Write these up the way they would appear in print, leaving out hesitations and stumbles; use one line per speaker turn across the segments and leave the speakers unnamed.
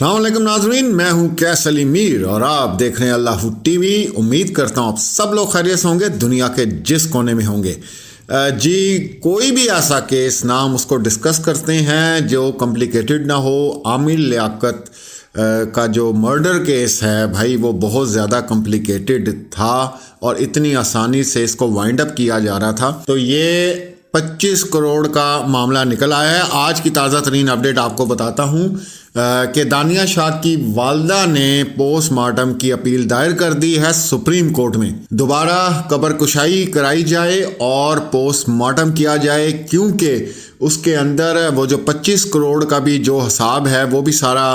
अस्सलाम वालेकुम नाज़रीन, मैं हूं कैस अली मीर और आप देख रहे हैं अल्लाह टीवी। उम्मीद करता हूं आप सब लोग खैरियत से होंगे, दुनिया के जिस कोने में होंगे। जी, कोई भी ऐसा केस ना हम उसको डिस्कस करते हैं जो कॉम्प्लिकेटेड ना हो। आमिर लियाकत का जो मर्डर केस है भाई, वो बहुत ज़्यादा कॉम्प्लिकेटेड था और इतनी आसानी से इसको वाइंड अप किया जा रहा था। तो ये 25 करोड़ का मामला निकल आया है। आज की ताज़ा तरीन अपडेट आपको बताता हूँ कि दानिया शाह की वालदा ने पोस्टमार्टम की अपील दायर कर दी है सुप्रीम कोर्ट में। दोबारा कब्र कुशाई कराई जाए और पोस्टमार्टम किया जाए, क्योंकि उसके अंदर वो जो 25 करोड़ का भी जो हिसाब है वो भी सारा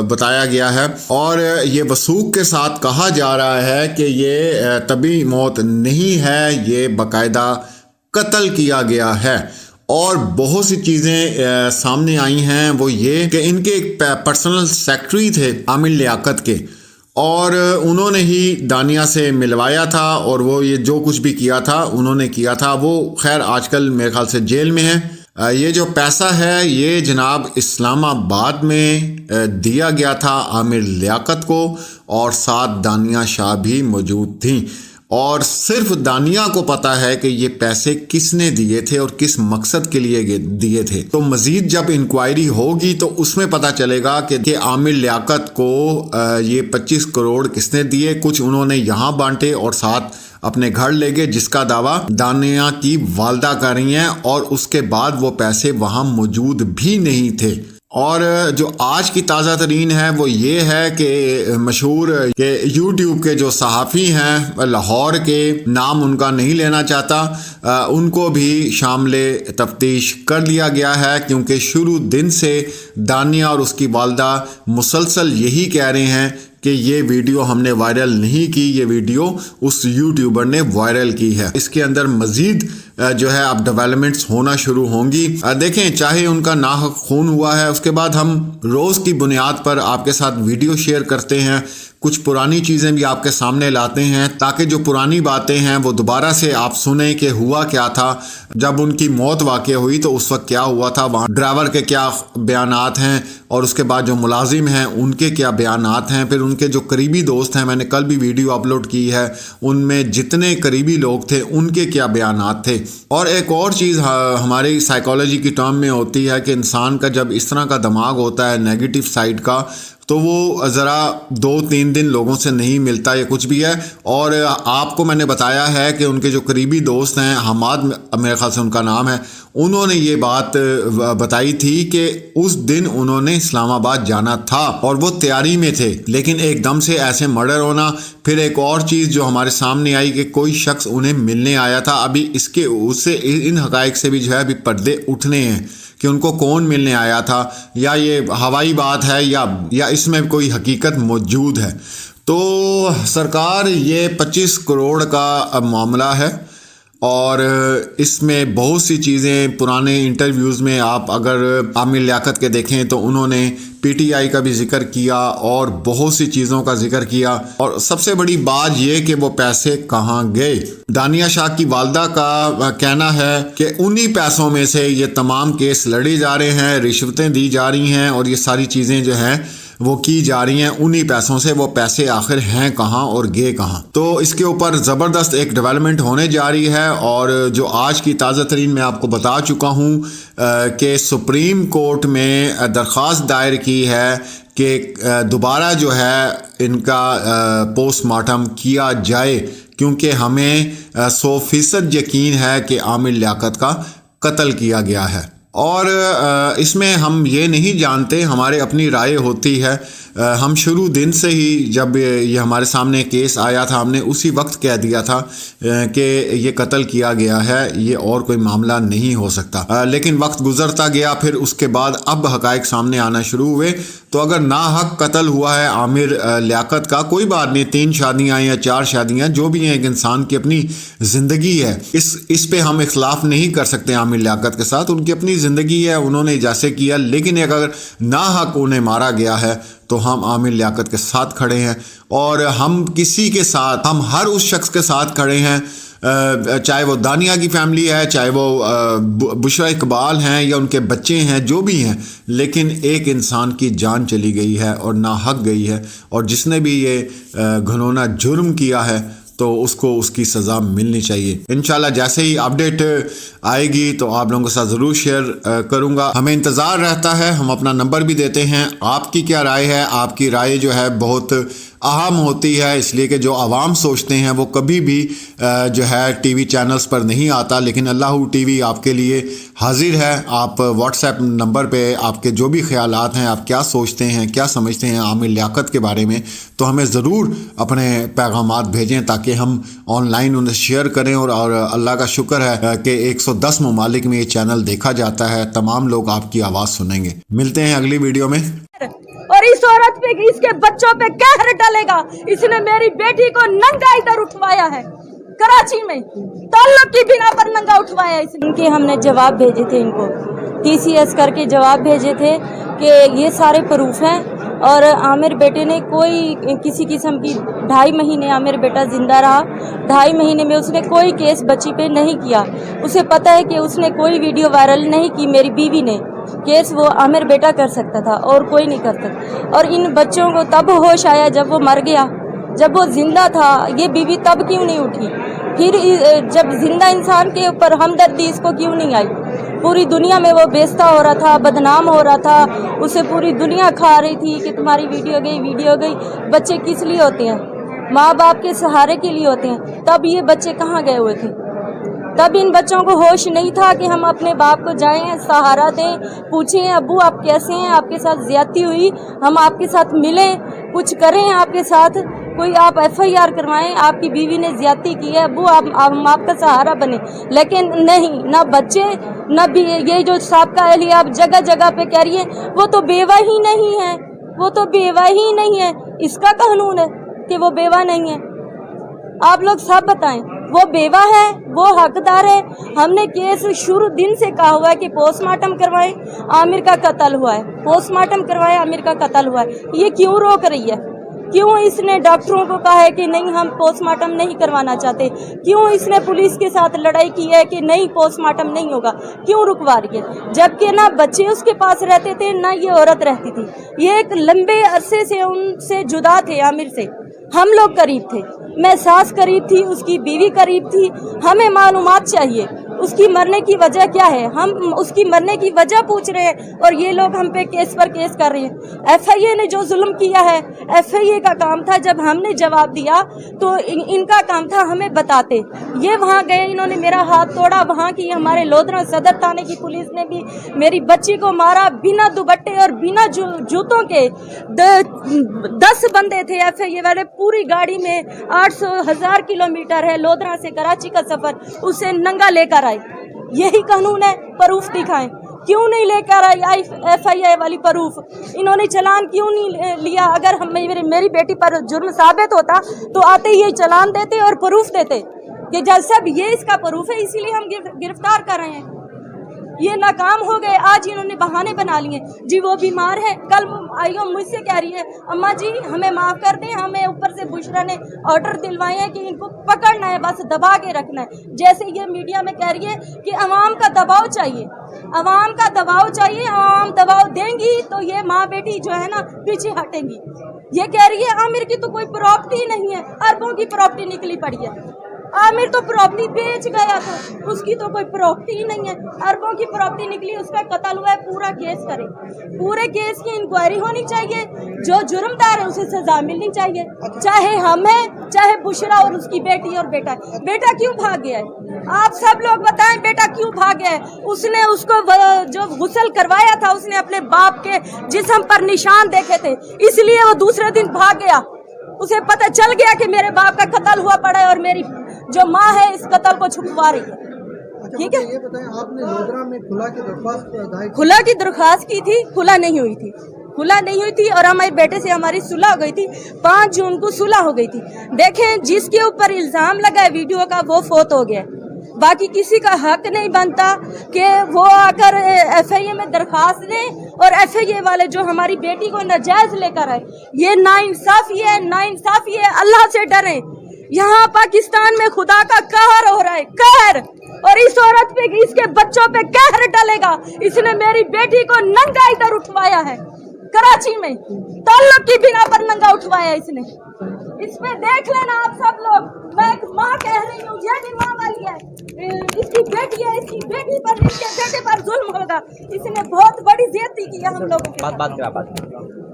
बताया गया है। और ये वसूख के साथ कहा जा रहा है कि ये तभी मौत नहीं है, ये बाकायदा कत्ल किया गया है। और बहुत सी चीज़ें सामने आई हैं, वो ये कि इनके एक पर्सनल सेक्रेटरी थे आमिर लियाकत के, और उन्होंने ही दानिया से मिलवाया था और वो ये जो कुछ भी किया था उन्होंने किया था। वो खैर आजकल मेरे ख्याल से जेल में है। ये जो पैसा है ये जनाब इस्लामाबाद में दिया गया था आमिर लियाकत को, और साथ दानिया शाह भी मौजूद थी। और सिर्फ दानिया को पता है कि ये पैसे किसने दिए थे और किस मकसद के लिए दिए थे। तो मजीद जब इंक्वायरी होगी तो उसमें पता चलेगा कि आमिर लियाकत को ये 25 करोड़ किसने दिए। कुछ उन्होंने यहाँ बांटे और साथ अपने घर ले गए, जिसका दावा दानिया की वालदा कर रही हैं, और उसके बाद वो पैसे वहाँ मौजूद भी नहीं थे। और जो आज की ताज़ा तरीन है वो ये है कि मशहूर के यूट्यूब के जो सहाफ़ी हैं लाहौर के, नाम उनका नहीं लेना चाहता, उनको भी शामिल तफ्तीश कर लिया गया है, क्योंकि शुरू दिन से दानिया और उसकी वालदा मुसलसल यही कह रहे हैं कि ये वीडियो हमने वायरल नहीं की, ये वीडियो उस यूट्यूबर ने वायरल की है। इसके अंदर मज़ीद जो है अब डेवलपमेंट्स होना शुरू होंगी। देखें, चाहे उनका नाहक खून हुआ है, उसके बाद हम रोज़ की बुनियाद पर आपके साथ वीडियो शेयर करते हैं, कुछ पुरानी चीज़ें भी आपके सामने लाते हैं, ताकि जो पुरानी बातें हैं वो दोबारा से आप सुने कि हुआ क्या था। जब उनकी मौत वाक़ई हुई तो उस वक्त क्या हुआ था, वहाँ ड्राइवर के क्या बयानात हैं, और उसके बाद जो मुलाजिम हैं उनके क्या बयानात हैं, फिर उनके जो करीबी दोस्त हैं, मैंने कल भी वीडियो अपलोड की है, उनमें जितने करीबी लोग थे उनके क्या बयानात थे। और एक और चीज़ हमारी साइकोलॉजी की टर्म में होती है कि इंसान का जब इस तरह का दिमाग होता है नेगेटिव साइड का, तो वो ज़रा 2-3 दिन लोगों से नहीं मिलता या कुछ भी है। और आपको मैंने बताया है कि उनके जो करीबी दोस्त हैं, हमाद मेरे ख्याल से उनका नाम है, उन्होंने ये बात बताई थी कि उस दिन उन्होंने इस्लामाबाद जाना था और वो तैयारी में थे, लेकिन एकदम से ऐसे मर्डर होना। फिर एक और चीज़ जो हमारे सामने आई कि कोई शख्स उन्हें मिलने आया था। अभी इसके उससे इन हक़ाइक़ से भी जो है अभी पर्दे उठने हैं कि उनको कौन मिलने आया था, या ये हवाई बात है या इसमें कोई हकीकत मौजूद है। तो सरकार, ये 25 करोड़ का मामला है और इसमें बहुत सी चीज़ें पुराने इंटरव्यूज़ में आप अगर आमिर लियाकत के देखें तो उन्होंने पीटीआई का भी जिक्र किया और बहुत सी चीज़ों का जिक्र किया। और सबसे बड़ी बात ये कि वो पैसे कहाँ गए। दानिया शाह की वालदा का कहना है कि उन्हीं पैसों में से ये तमाम केस लड़े जा रहे हैं, रिश्वतें दी जा रही हैं और ये सारी चीज़ें जो हैं वो की जा रही हैं उन्हीं पैसों से। वो पैसे आखिर हैं कहाँ और गए कहाँ। तो इसके ऊपर ज़बरदस्त एक डेवलपमेंट होने जा रही है। और जो आज की ताज़ा तरीन मैं आपको बता चुका हूँ कि सुप्रीम कोर्ट में दरख्वास्त दायर की है कि दोबारा जो है इनका पोस्टमार्टम किया जाए, क्योंकि हमें 100% यकीन है कि आमिर लियाकत का कत्ल किया गया है। और इसमें हम ये नहीं जानते, हमारे अपनी राय होती है। हम शुरू दिन से ही जब ये हमारे सामने केस आया था, हमने उसी वक्त कह दिया था कि ये कत्ल किया गया है, ये और कोई मामला नहीं हो सकता। लेकिन वक्त गुजरता गया, फिर उसके बाद अब हक़ाइक़ सामने आना शुरू हुए। तो अगर नाहक कत्ल हुआ है आमिर लियाकत का, कोई बात नहीं, 3 शादियाँ या 4 शादियाँ जो भी हैं, एक इंसान की अपनी ज़िंदगी है, इस पे हम इख्तलाफ नहीं कर सकते। आमिर लियाकत के साथ उनकी अपनी ज़िंदगी है, उन्होंने जैसे किया, लेकिन एक अगर नाहक उन्हें मारा गया है तो हम आमिर लियाकत के साथ खड़े हैं। और हम किसी के साथ, हम हर उस शख्स के साथ खड़े हैं چاہے وہ دانیہ کی فیملی ہے، چاہے وہ بشرا اقبال ہیں یا ان کے بچے ہیں، جو بھی ہیں، لیکن ایک انسان کی جان چلی گئی ہے اور ناحق گئی ہے، اور جس نے بھی یہ گھنونا جرم کیا ہے تو اس کو اس کی سزا ملنی چاہیے۔ انشاءاللہ جیسے ہی اپڈیٹ آئے گی تو آپ لوگوں کے ساتھ ضرور شیئر کروں گا۔ ہمیں انتظار رہتا ہے، ہم اپنا نمبر بھی دیتے ہیں۔ آپ کی کیا رائے ہے؟ آپ کی رائے جو ہے بہت اہم ہوتی ہے، اس لیے کہ جو عوام سوچتے ہیں وہ کبھی بھی جو ہے ٹی وی چینلز پر نہیں آتا، لیکن اللہ ٹی وی آپ کے لیے حاضر ہے۔ آپ واٹس ایپ نمبر پہ آپ کے جو بھی خیالات ہیں، آپ کیا سوچتے ہیں، کیا سمجھتے ہیں عامر لیاقت کے بارے میں، تو ہمیں ضرور اپنے پیغامات بھیجیں تاکہ ہم آن لائن انہیں شیئر کریں۔ اور اللہ کا شکر ہے کہ 110 ممالک میں یہ چینل دیکھا جاتا ہے، تمام لوگ آپ کی آواز سنیں گے۔ ملتے ہیں اگلی ویڈیو میں۔
اور اس عورت پہ، اس کے بچوں پہ قہر ڈلے گا۔ اس نے میری بیٹی کو ننگا ادھر اٹھوایا ہے، کراچی میں تعلق کی بنا پر ننگا اٹھوایا ہے۔ ان کے ہم نے جواب بھیجے تھے، ان کو TCS کر کے جواب بھیجے تھے کہ یہ سارے پروف ہیں، اور عامر بیٹے نے کوئی کسی قسم کی 2.5 مہینے عامر بیٹا زندہ رہا، 2.5 مہینے میں اس نے کوئی کیس بچی پہ نہیں کیا۔ اسے پتہ ہے کہ اس نے کوئی ویڈیو وائرل نہیں کی، میری بیوی نے۔ کیس وہ عامر بیٹا کر سکتا تھا اور کوئی نہیں کر سکتا۔ اور ان بچوں کو تب ہوش آیا جب وہ مر گیا، جب وہ زندہ تھا۔ یہ بیوی تب کیوں نہیں اٹھی؟ پھر جب زندہ انسان کے اوپر ہمدردی اس کو کیوں نہیں آئی؟ پوری دنیا میں وہ بیزتا ہو رہا تھا، بدنام ہو رہا تھا، اسے پوری دنیا کھا رہی تھی کہ تمہاری ویڈیو گئی۔ بچے کس لیے ہوتے ہیں؟ ماں باپ کے سہارے کے لیے ہوتے ہیں۔ تب یہ بچے کہاں گئے ہوئے تھے؟ تب ان بچوں کو ہوش نہیں تھا کہ ہم اپنے باپ کو جائیں، سہارا دیں، پوچھیں ابو آپ کیسے ہیں، آپ کے ساتھ زیادتی ہوئی، ہم آپ کے ساتھ ملیں، کچھ کریں آپ کے ساتھ، کوئی آپ FIR کروائیں، آپ کی بیوی نے زیادتی کی ہے، ابو ہم آپ کا سہارا بنے۔ لیکن نہیں، نہ بچے، نہ بھی یہ جو سابقہ اہلیہ آپ جگہ جگہ پہ کہہ رہی ہیں، وہ تو بیوہ ہی نہیں ہے، وہ تو بیوہ ہی نہیں ہے۔ اس کا قانون ہے کہ وہ بیوہ نہیں ہے؟ آپ لوگ سب بتائیں، وہ بیوہ ہے، وہ حقدار ہے۔ ہم نے کیس شروع دن سے کہا ہوا ہے کہ پوسٹ مارٹم کروائیں، عامر کا قتل ہوا ہے، پوسٹ مارٹم کروائیں، عامر کا قتل ہوا ہے۔ یہ کیوں روک رہی ہے؟ کیوں اس نے ڈاکٹروں کو کہا ہے کہ نہیں ہم پوسٹ مارٹم نہیں کروانا چاہتے؟ کیوں اس نے پولیس کے ساتھ لڑائی کی ہے کہ نہیں پوسٹ مارٹم نہیں ہوگا؟ کیوں رکوا رہی ہے؟ جبکہ نہ بچے اس کے پاس رہتے تھے، نہ یہ عورت رہتی تھی۔ یہ ایک لمبے عرصے سے ان سے جدا تھے، عامر سے۔ ہم لوگ قریب تھے، میں ساس قریب تھی، اس کی بیوی قریب تھی۔ ہمیں معلومات چاہیے اس کی مرنے کی وجہ کیا ہے۔ ہم اس کی مرنے کی وجہ پوچھ رہے ہیں اور یہ لوگ ہم پہ کیس پر کیس کر رہے ہیں۔ FIA نے جو ظلم کیا ہے، FIA کا کام تھا، جب ہم نے جواب دیا تو ان کا کام تھا ہمیں بتاتے۔ یہ وہاں گئے، انہوں نے میرا ہاتھ توڑا، وہاں کی ہمارے لودھرا صدر تھانے کی پولیس نے بھی میری بچی کو مارا، بنا دوپٹے اور بنا جوتوں کے 10 بندے تھے FIA والے، پوری گاڑی میں 800,000 کلومیٹر ہے لودھرا سے کراچی کا سفر، اسے ننگا لے کر آئے۔ یہی قانون ہے، پروف دکھائیں۔ کیوں نہیں لے کر آئی FIA والی پروف؟ انہوں نے چلان کیوں نہیں لیا؟ اگر میری بیٹی پر جرم ثابت ہوتا تو آتے ہی چلان دیتے اور پروف دیتے کہ جب سب یہ اس کا پروف ہے، اسی لیے ہم گرفتار کر رہے ہیں۔ یہ ناکام ہو گئے، آج انہوں نے بہانے بنا لیے۔ جی وہ بیمار ہے، کل آئی مجھ سے کہہ رہی ہے اماں جی ہمیں معاف کر دیں، ہمیں اوپر سے بشرا نے آرڈر دلوائے ہیں کہ ان کو پکڑنا ہے، بس دبا کے رکھنا ہے۔ جیسے یہ میڈیا میں کہہ رہی ہے کہ عوام کا دباؤ چاہیے، عوام کا دباؤ چاہیے، عوام دباؤ دیں گی تو یہ ماں بیٹی جو ہے نا پیچھے ہٹیں گی۔ یہ کہہ رہی ہے عامر کی تو کوئی پراپرٹی نہیں ہے، اربوں کی پراپرٹی نکلی پڑی ہے۔ عامر تو پراپرٹی بیچ گیا تھا، اس کی تو کوئی پراپرٹی ہی نہیں ہے، اربوں کی پراپرٹی نکلی، اس کا قتل ہوا ہے۔ پورا کیس کرے، پورے کیس کی انکوائری ہونی چاہیے، جو جرم دار ہے اسے سزا ملنی چاہیے، چاہے ہمیں، چاہے بشرا اور اس کی بیٹی اور بیٹا۔ بیٹا کیوں بھاگ گیا ہے؟ آپ سب لوگ بتائیں بیٹا کیوں بھاگ گیا ہے؟ اس نے اس کو جو غسل کروایا تھا، اس نے اپنے باپ کے جسم پر نشان دیکھے تھے، اس لیے وہ دوسرے دن بھاگ گیا۔ اسے پتہ چل گیا کہ میرے باپ کا قتل ہوا پڑا ہے اور میری جو ماں ہے اس قتل کو چھپوا رہی ہے۔ ٹھیک ہے،
یہ بتائیں آپ نے لودھرا میں کھلا کی درخواست
کھلا کی درخواست کی تھی، کھلا نہیں ہوئی تھی، کھلا نہیں ہوئی تھی، اور ہمارے بیٹے سے ہماری صلح ہو گئی تھی، 5 جون کو صلح ہو گئی تھی۔ دیکھیں جس کے اوپر الزام لگا ہے ویڈیو کا وہ فوت ہو گیا، باقی کسی کا حق نہیں بنتا کہ وہ آ کر FIA میں درخواست دیں اور FIA والے جو ہماری بیٹی کو ناجائز لے کر آئے۔ یہ ناانصافی ہے، ناانصافی ہے۔ اللہ سے ڈریں، यहाँ पाकिस्तान में खुदा का कहर हो रहा है, कहर। और इस औरत पे, इसके बच्चों पे कहर डलेगा। इसने मेरी बेटी को नंगा इधर उठवाया है, कराची में ताल्लुक की बिना पर नंगा उठवाया इसने। इस पे देख लेना आप सब लोग। मैं एक माँ कह रही हूँ, ये भी माँ वाली है, इसकी बेटी है, इसकी बेटी पर, इसके बेटे पर जुल्म होगा। इसने बहुत बड़ी ज्यादती की है हम लोगों के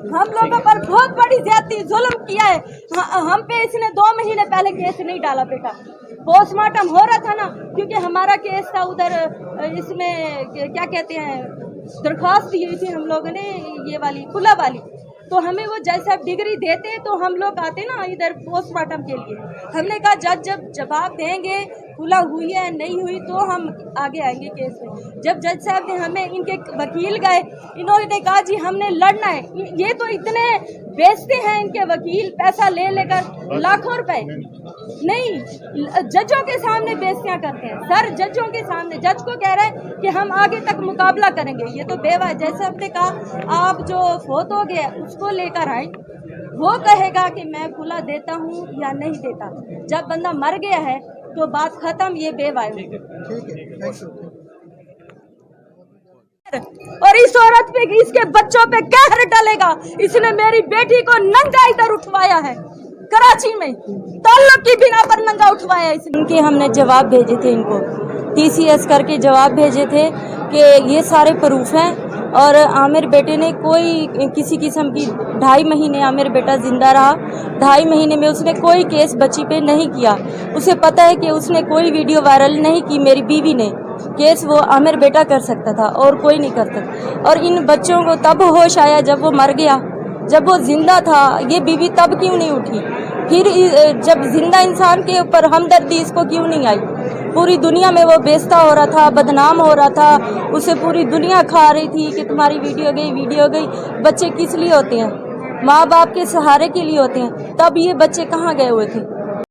हम लोगों पर बहुत बड़ी ज्यादती जुल्म किया है। हम पे इसने 2 महीने पहले केस नहीं डाला बेटा, पोस्टमार्टम हो रहा था ना, क्योंकि हमारा केस था उधर, इसमें क्या कहते हैं, दरख्वास्त दी थी हम लोगों ने, ये वाली खुला वाली। तो हमें वो जैसा डिग्री देते तो हम लोग आते ना इधर पोस्टमार्टम के लिए। हमने कहा जज जब जवाब देंगे खुला हुई है नहीं हुई तो हम आगे आएंगे केस में। जब जज साहब ने हमें, इनके वकील गए, इन्होंने कहा जी हमने लड़ना है। ये तो इतने बेचते हैं इनके वकील, पैसा ले लेकर लाखों रुपए, नहीं जजों के सामने बेइज्जतियां करते हैं सर, जजों के सामने। जज को कह रहे हैं कि हम आगे तक मुकाबला करेंगे। ये तो बेवा है। जैसे हमने कहा आप जो फोत हो गया उसको लेकर आए, वो कहेगा कि मैं खुला देता हूँ या नहीं देता। जब बंदा मर गया है तो बात खत्म, ये बेवा है।
ठीक है, थैंक यू।
और इस औरत पे, इसके बच्चों पे कहर डलेगा। इसने मेरी बेटी को नंगा इधर उठवाया है, कराची में ताल्लुक की बिना पर नंगा उठवाया इसने। इनके हमने जवाब भेजे थे, इनको TCS करके जवाब भेजे थे कि ये सारे प्रूफ हैं। और आमिर बेटे ने कोई किसी किस्म की 2.5 महीने आमिर बेटा जिंदा रहा। 2.5 महीने में उसने कोई केस बच्ची पे नहीं किया। उसे पता है कि उसने कोई वीडियो वायरल नहीं की। मेरी बीवी ने केस वो आमिर बेटा कर सकता था और कोई नहीं करता। और इन बच्चों को तब होश आया जब वो मर गया, जब वो जिंदा था। ये बीवी तब क्यों नहीं उठी? फिर जब जिंदा इंसान के ऊपर हमदर्दी इसको क्यों नहीं आई? पूरी दुनिया में वो बेइज्जत हो रहा था, बदनाम हो रहा था, उसे पूरी दुनिया खा रही थी कि तुम्हारी वीडियो गई। बच्चे किस लिए होते हैं? माँ बाप के सहारे के लिए होते हैं। तब ये बच्चे कहाँ गए हुए थे?